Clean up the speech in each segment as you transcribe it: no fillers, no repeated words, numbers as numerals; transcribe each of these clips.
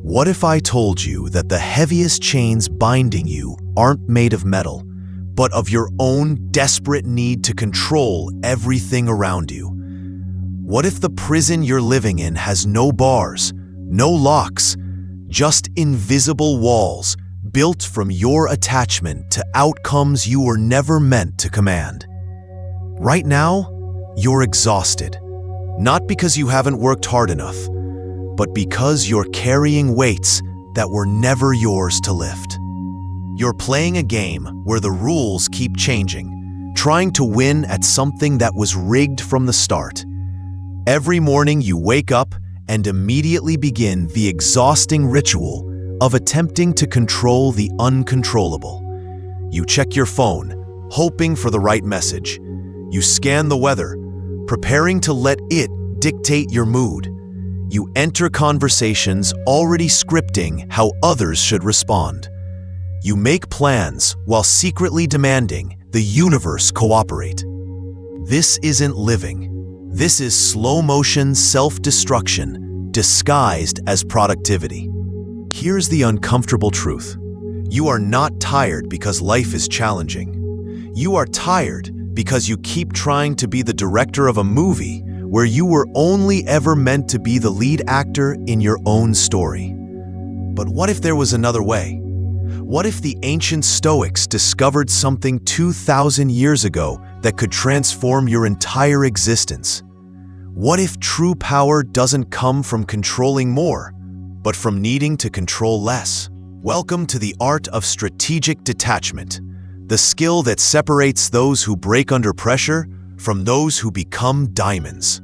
What if I told you that the heaviest chains binding you aren't made of metal, but of your own desperate need to control everything around you? What if the prison you're living in has no bars, no locks, just invisible walls built from your attachment to outcomes you were never meant to command? Right now, you're exhausted, not because you haven't worked hard enough, but because you're carrying weights that were never yours to lift. You're playing a game where the rules keep changing, trying to win at something that was rigged from the start. Every morning you wake up and immediately begin the exhausting ritual of attempting to control the uncontrollable. You check your phone, hoping for the right message. You scan the weather, preparing to let it dictate your mood. You enter conversations already scripting how others should respond. You make plans while secretly demanding the universe cooperate. This isn't living. This is slow-motion self-destruction disguised as productivity. Here's the uncomfortable truth. You are not tired because life is challenging. You are tired because you keep trying to be the director of a movie where you were only ever meant to be the lead actor in your own story. But what if there was another way? What if the ancient Stoics discovered something 2,000 years ago that could transform your entire existence? What if true power doesn't come from controlling more, but from needing to control less? Welcome to the art of strategic detachment, the skill that separates those who break under pressure from those who become diamonds.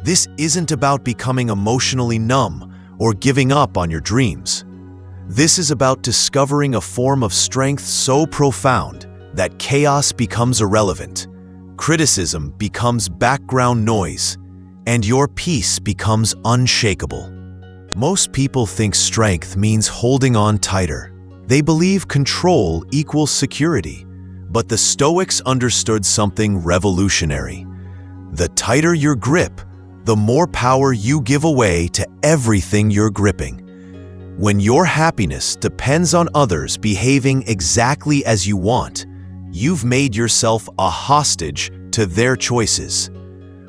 This isn't about becoming emotionally numb or giving up on your dreams. This is about discovering a form of strength so profound that chaos becomes irrelevant, criticism becomes background noise, and your peace becomes unshakable. Most people think strength means holding on tighter. They believe control equals security, but the Stoics understood something revolutionary. The tighter your grip, the more power you give away to everything you're gripping. When your happiness depends on others behaving exactly as you want, you've made yourself a hostage to their choices.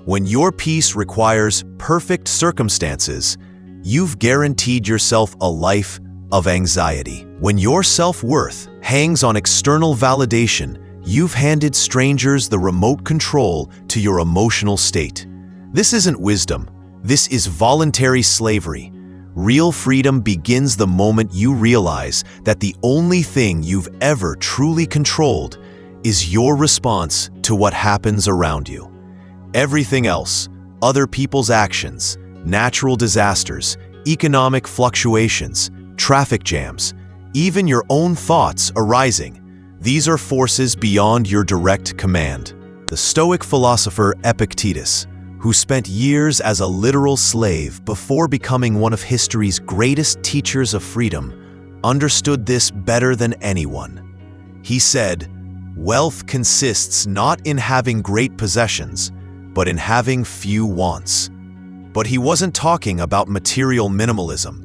When your peace requires perfect circumstances, you've guaranteed yourself a life of anxiety. When your self-worth hangs on external validation, you've handed strangers the remote control to your emotional state. This isn't wisdom. This is voluntary slavery. Real freedom begins the moment you realize that the only thing you've ever truly controlled is your response to what happens around you. Everything else, other people's actions, natural disasters, economic fluctuations, traffic jams, even your own thoughts arising, these are forces beyond your direct command. The Stoic philosopher Epictetus, who spent years as a literal slave before becoming one of history's greatest teachers of freedom, understood this better than anyone. He said, "Wealth consists not in having great possessions, but in having few wants." But he wasn't talking about material minimalism.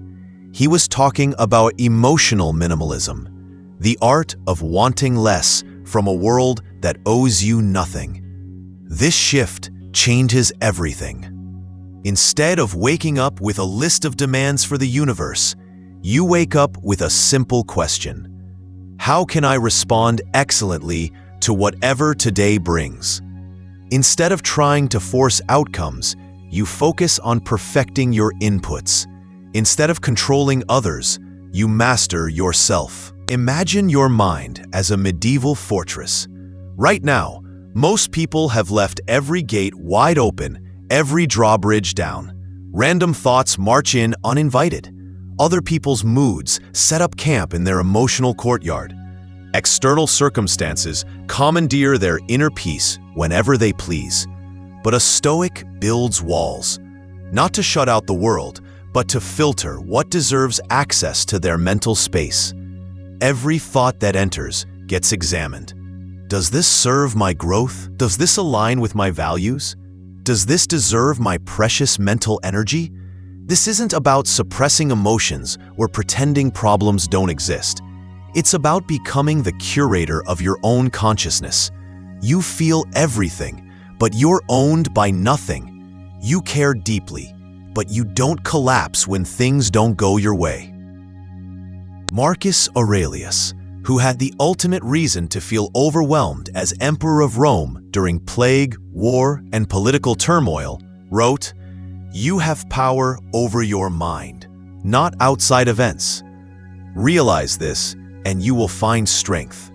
He was talking about emotional minimalism, the art of wanting less from a world that owes you nothing. This shift changes everything. Instead of waking up with a list of demands for the universe, you wake up with a simple question. How can I respond excellently to whatever today brings? Instead of trying to force outcomes, you focus on perfecting your inputs. Instead of controlling others, you master yourself. Imagine your mind as a medieval fortress. Right now, most people have left every gate wide open, every drawbridge down. Random thoughts march in uninvited. Other people's moods set up camp in their emotional courtyard. External circumstances commandeer their inner peace whenever they please. But a Stoic builds walls, not to shut out the world, but to filter what deserves access to their mental space. Every thought that enters gets examined. Does this serve my growth? Does this align with my values? Does this deserve my precious mental energy? This isn't about suppressing emotions or pretending problems don't exist. It's about becoming the curator of your own consciousness. You feel everything, but you're owned by nothing. You care deeply, but you don't collapse when things don't go your way. Marcus Aurelius, who had the ultimate reason to feel overwhelmed as Emperor of Rome during plague, war, and political turmoil, wrote, "You have power over your mind, not outside events. Realize this, and you will find strength."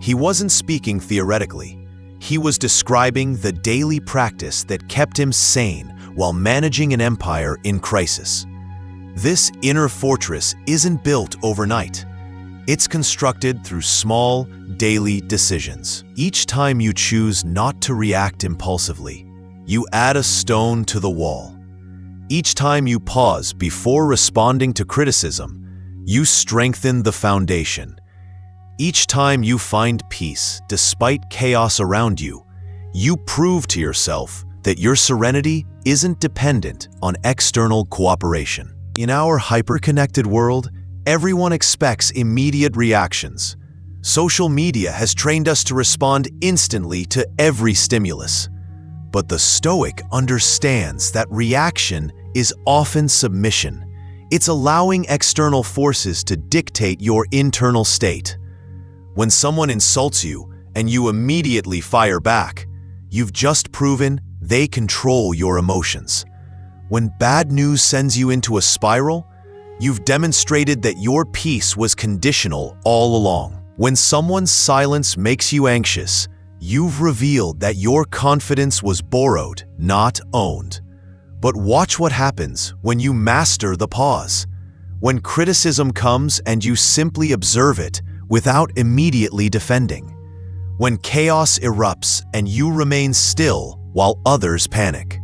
He wasn't speaking theoretically. He was describing the daily practice that kept him sane while managing an empire in crisis. This inner fortress isn't built overnight. It's constructed through small, daily decisions. Each time you choose not to react impulsively, you add a stone to the wall. Each time you pause before responding to criticism, you strengthen the foundation. Each time you find peace despite chaos around you, you prove to yourself that your serenity isn't dependent on external cooperation. In our hyper-connected world, everyone expects immediate reactions. Social media has trained us to respond instantly to every stimulus. But the Stoic understands that reaction is often submission. It's allowing external forces to dictate your internal state. When someone insults you and you immediately fire back, you've just proven they control your emotions. When bad news sends you into a spiral, you've demonstrated that your peace was conditional all along. When someone's silence makes you anxious, you've revealed that your confidence was borrowed, not owned. But watch what happens when you master the pause. When criticism comes and you simply observe it without immediately defending. When chaos erupts and you remain still while others panic.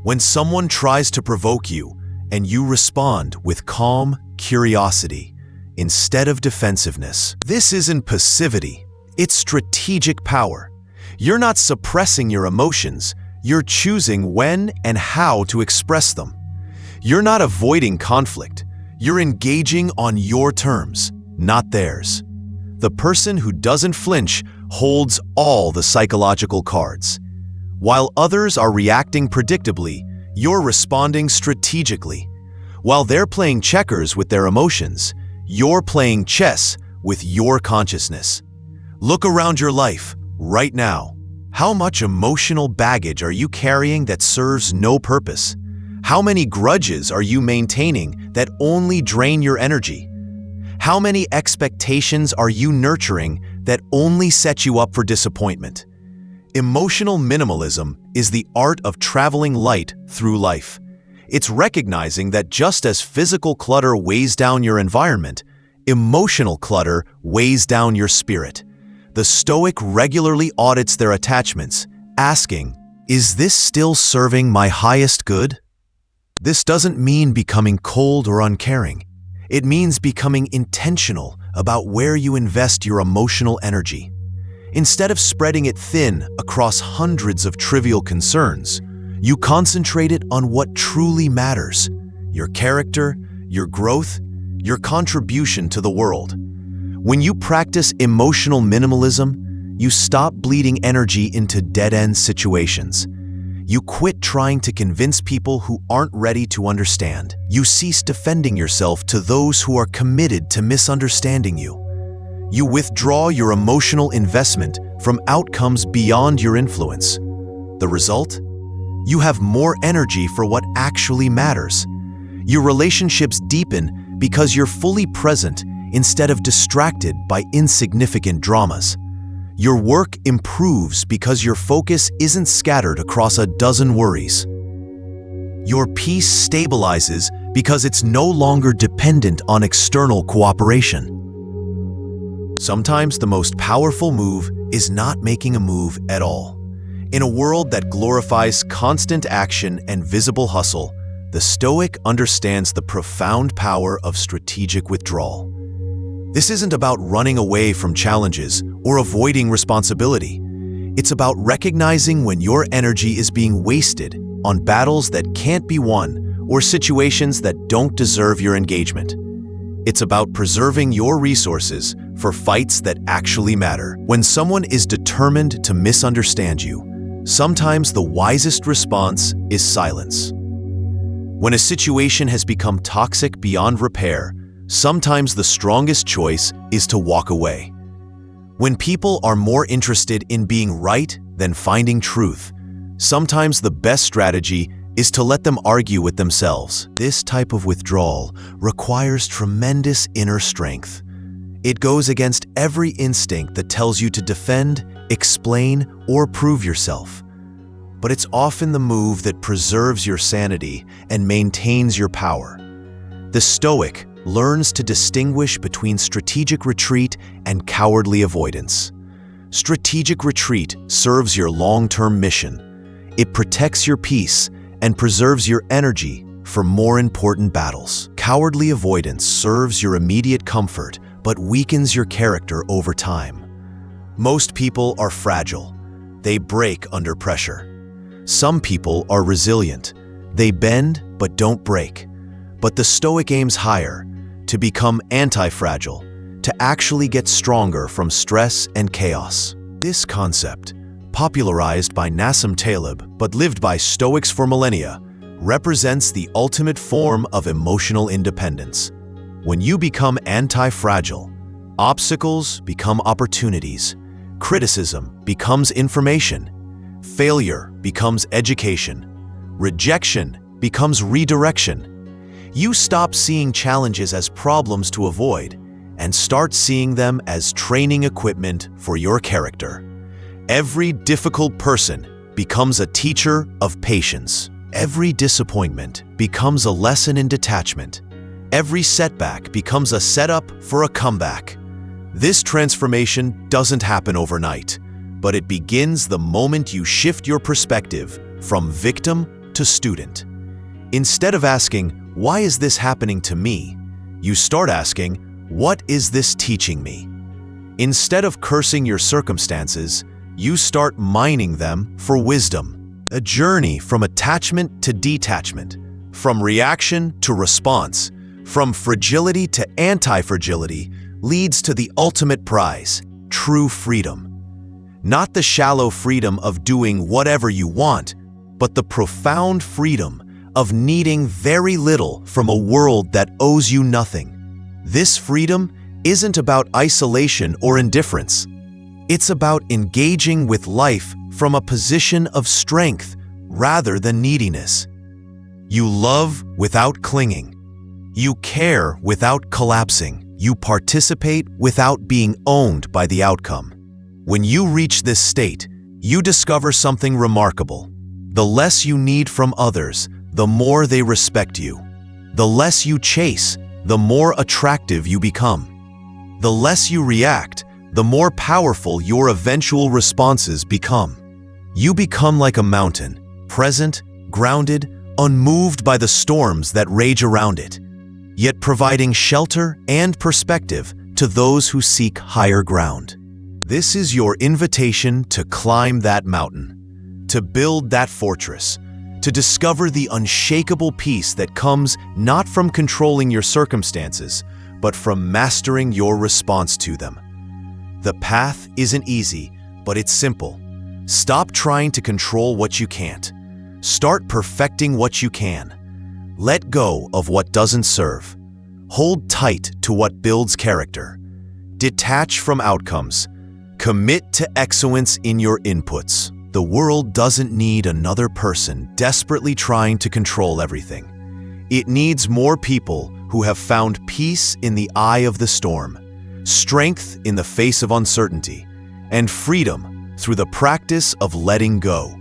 When someone tries to provoke you and you respond with calm curiosity instead of defensiveness. This isn't passivity, it's strategic power. You're not suppressing your emotions, you're choosing when and how to express them. You're not avoiding conflict, you're engaging on your terms, not theirs. The person who doesn't flinch holds all the psychological cards. While others are reacting predictably, you're responding strategically. While they're playing checkers with their emotions, you're playing chess with your consciousness. Look around your life, right now. How much emotional baggage are you carrying that serves no purpose? How many grudges are you maintaining that only drain your energy? How many expectations are you nurturing that only set you up for disappointment? Emotional minimalism is the art of traveling light through life. It's recognizing that just as physical clutter weighs down your environment, emotional clutter weighs down your spirit. The Stoic regularly audits their attachments, asking, "Is this still serving my highest good?" This doesn't mean becoming cold or uncaring. It means becoming intentional about where you invest your emotional energy. Instead of spreading it thin across hundreds of trivial concerns, you concentrate it on what truly matters: your character, your growth, your contribution to the world. When you practice emotional minimalism, you stop bleeding energy into dead-end situations. You quit trying to convince people who aren't ready to understand. You cease defending yourself to those who are committed to misunderstanding you. You withdraw your emotional investment from outcomes beyond your influence. The result? You have more energy for what actually matters. Your relationships deepen because you're fully present instead of distracted by insignificant dramas. Your work improves because your focus isn't scattered across a dozen worries. Your peace stabilizes because it's no longer dependent on external cooperation. Sometimes the most powerful move is not making a move at all. In a world that glorifies constant action and visible hustle, the Stoic understands the profound power of strategic withdrawal. This isn't about running away from challenges or avoiding responsibility. It's about recognizing when your energy is being wasted on battles that can't be won or situations that don't deserve your engagement. It's about preserving your resources for fights that actually matter. When someone is determined to misunderstand you, sometimes the wisest response is silence. When a situation has become toxic beyond repair, sometimes the strongest choice is to walk away. When people are more interested in being right than finding truth, sometimes the best strategy is to let them argue with themselves. This type of withdrawal requires tremendous inner strength. It goes against every instinct that tells you to defend, explain, or prove yourself. But it's often the move that preserves your sanity and maintains your power. The Stoic learns to distinguish between strategic retreat and cowardly avoidance. Strategic retreat serves your long-term mission. It protects your peace and preserves your energy for more important battles. Cowardly avoidance serves your immediate comfort but weakens your character over time. Most people are fragile. They break under pressure. Some people are resilient. They bend but don't break. But the Stoic aims higher, to become antifragile, to actually get stronger from stress and chaos. This concept, popularized by Nassim Taleb but lived by Stoics for millennia, represents the ultimate form of emotional independence. When you become anti-fragile, obstacles become opportunities, criticism becomes information, failure becomes education, rejection becomes redirection. You stop seeing challenges as problems to avoid and start seeing them as training equipment for your character. Every difficult person becomes a teacher of patience. Every disappointment becomes a lesson in detachment. Every setback becomes a setup for a comeback. This transformation doesn't happen overnight, but it begins the moment you shift your perspective from victim to student. Instead of asking, "Why is this happening to me?" you start asking, "What is this teaching me?" Instead of cursing your circumstances, you start mining them for wisdom. A journey from attachment to detachment, from reaction to response, from fragility to anti-fragility leads to the ultimate prize, true freedom. Not the shallow freedom of doing whatever you want, but the profound freedom of needing very little from a world that owes you nothing. This freedom isn't about isolation or indifference. It's about engaging with life from a position of strength rather than neediness. You love without clinging. You care without collapsing. You participate without being owned by the outcome. When you reach this state, you discover something remarkable. The less you need from others, the more they respect you. The less you chase, the more attractive you become. The less you react, the more powerful your eventual responses become. You become like a mountain, present, grounded, unmoved by the storms that rage around it, yet providing shelter and perspective to those who seek higher ground. This is your invitation to climb that mountain, to build that fortress, to discover the unshakable peace that comes not from controlling your circumstances, but from mastering your response to them. The path isn't easy, but it's simple. Stop trying to control what you can't. Start perfecting what you can. Let go of what doesn't serve. Hold tight to what builds character. Detach from outcomes. Commit to excellence in your inputs. The world doesn't need another person desperately trying to control everything. It needs more people who have found peace in the eye of the storm, strength in the face of uncertainty, and freedom through the practice of letting go.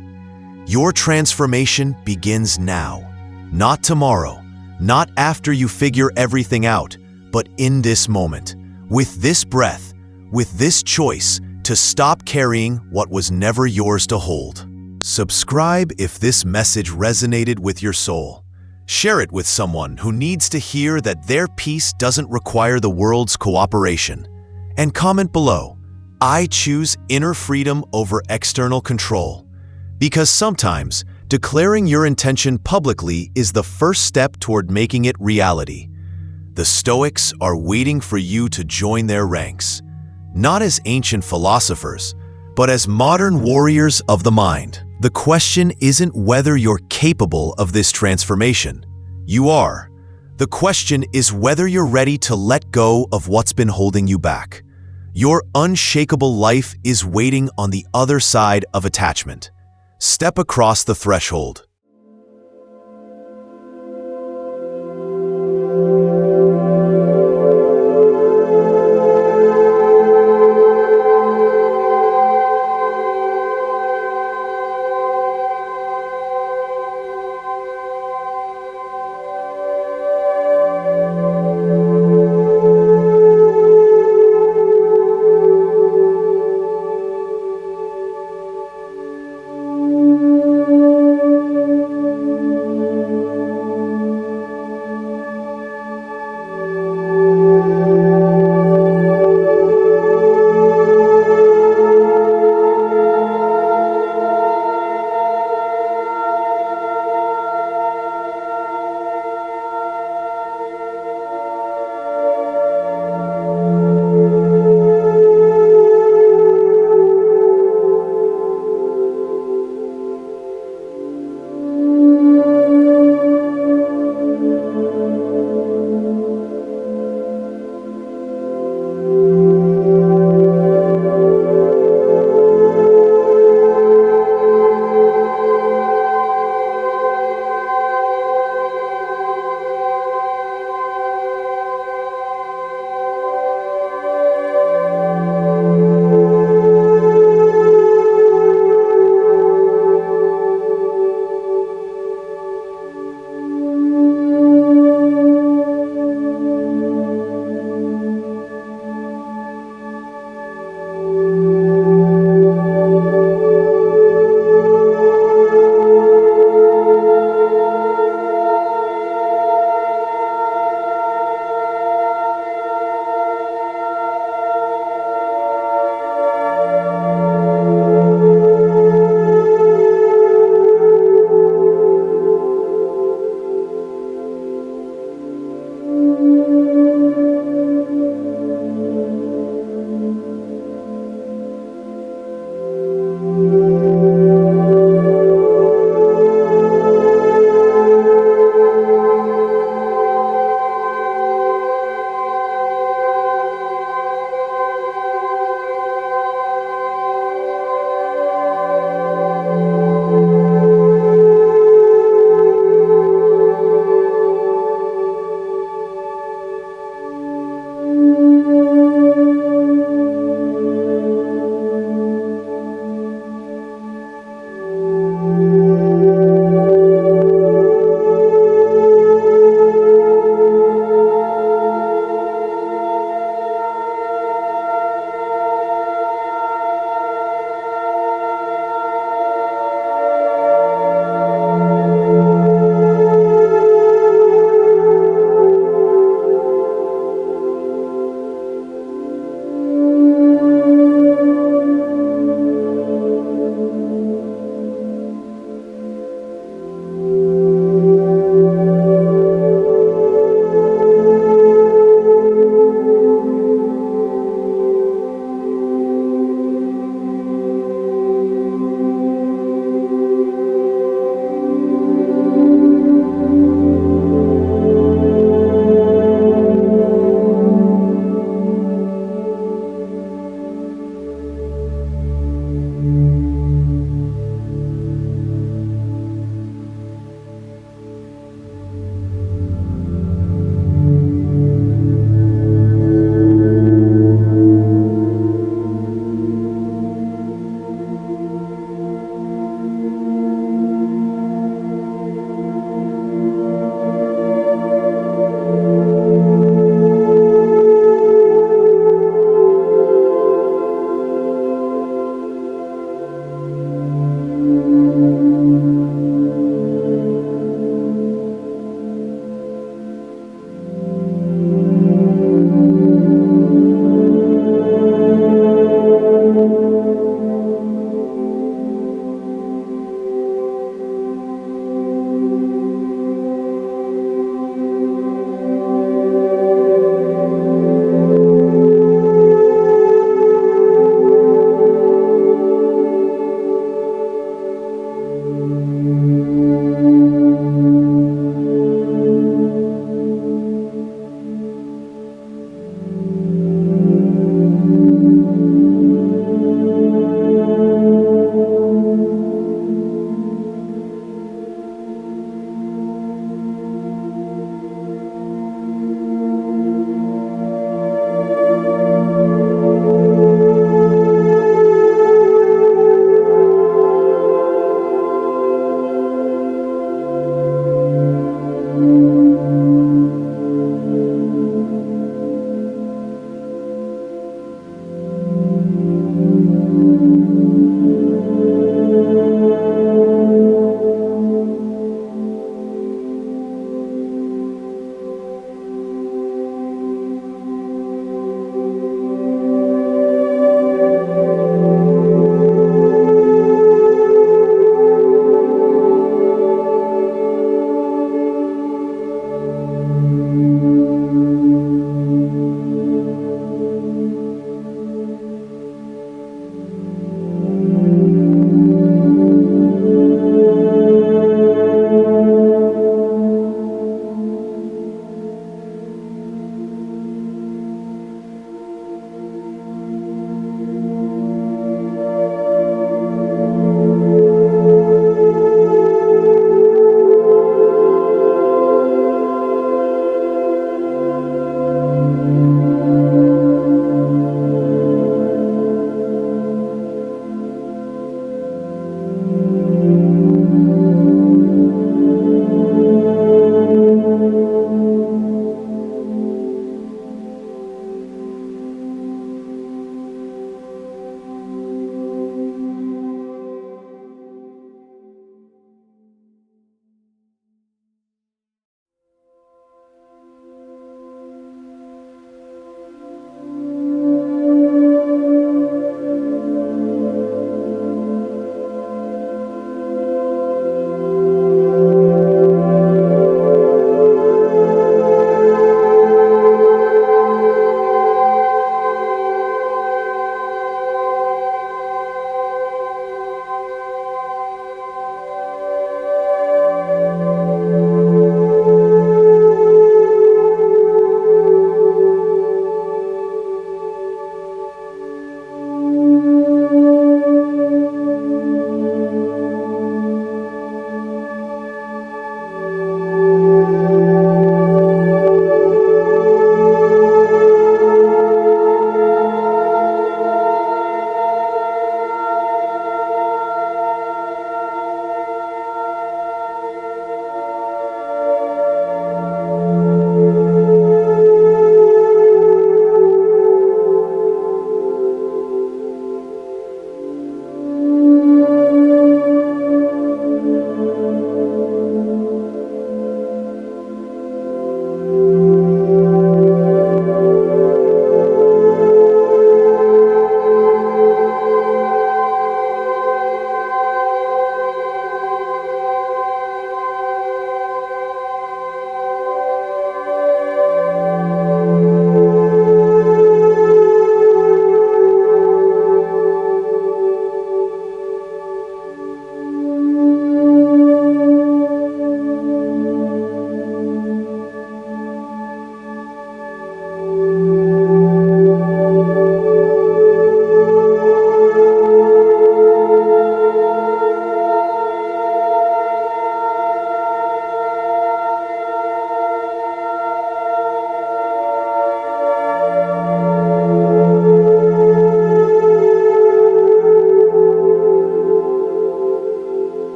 Your transformation begins now, not tomorrow, not after you figure everything out, but in this moment, with this breath, with this choice to stop carrying what was never yours to hold. Subscribe if this message resonated with your soul. Share it with someone who needs to hear that their peace doesn't require the world's cooperation. And comment below, "I choose inner freedom over external control." Because sometimes Declaring your intention publicly is the first step toward making it reality. The Stoics are waiting for you to join their ranks, not as ancient philosophers, but as modern warriors of the mind. The question isn't whether you're capable of this transformation. You are. The question is whether you're ready to let go of what's been holding you back. Your unshakable life is waiting on the other side of attachment. Step across the threshold.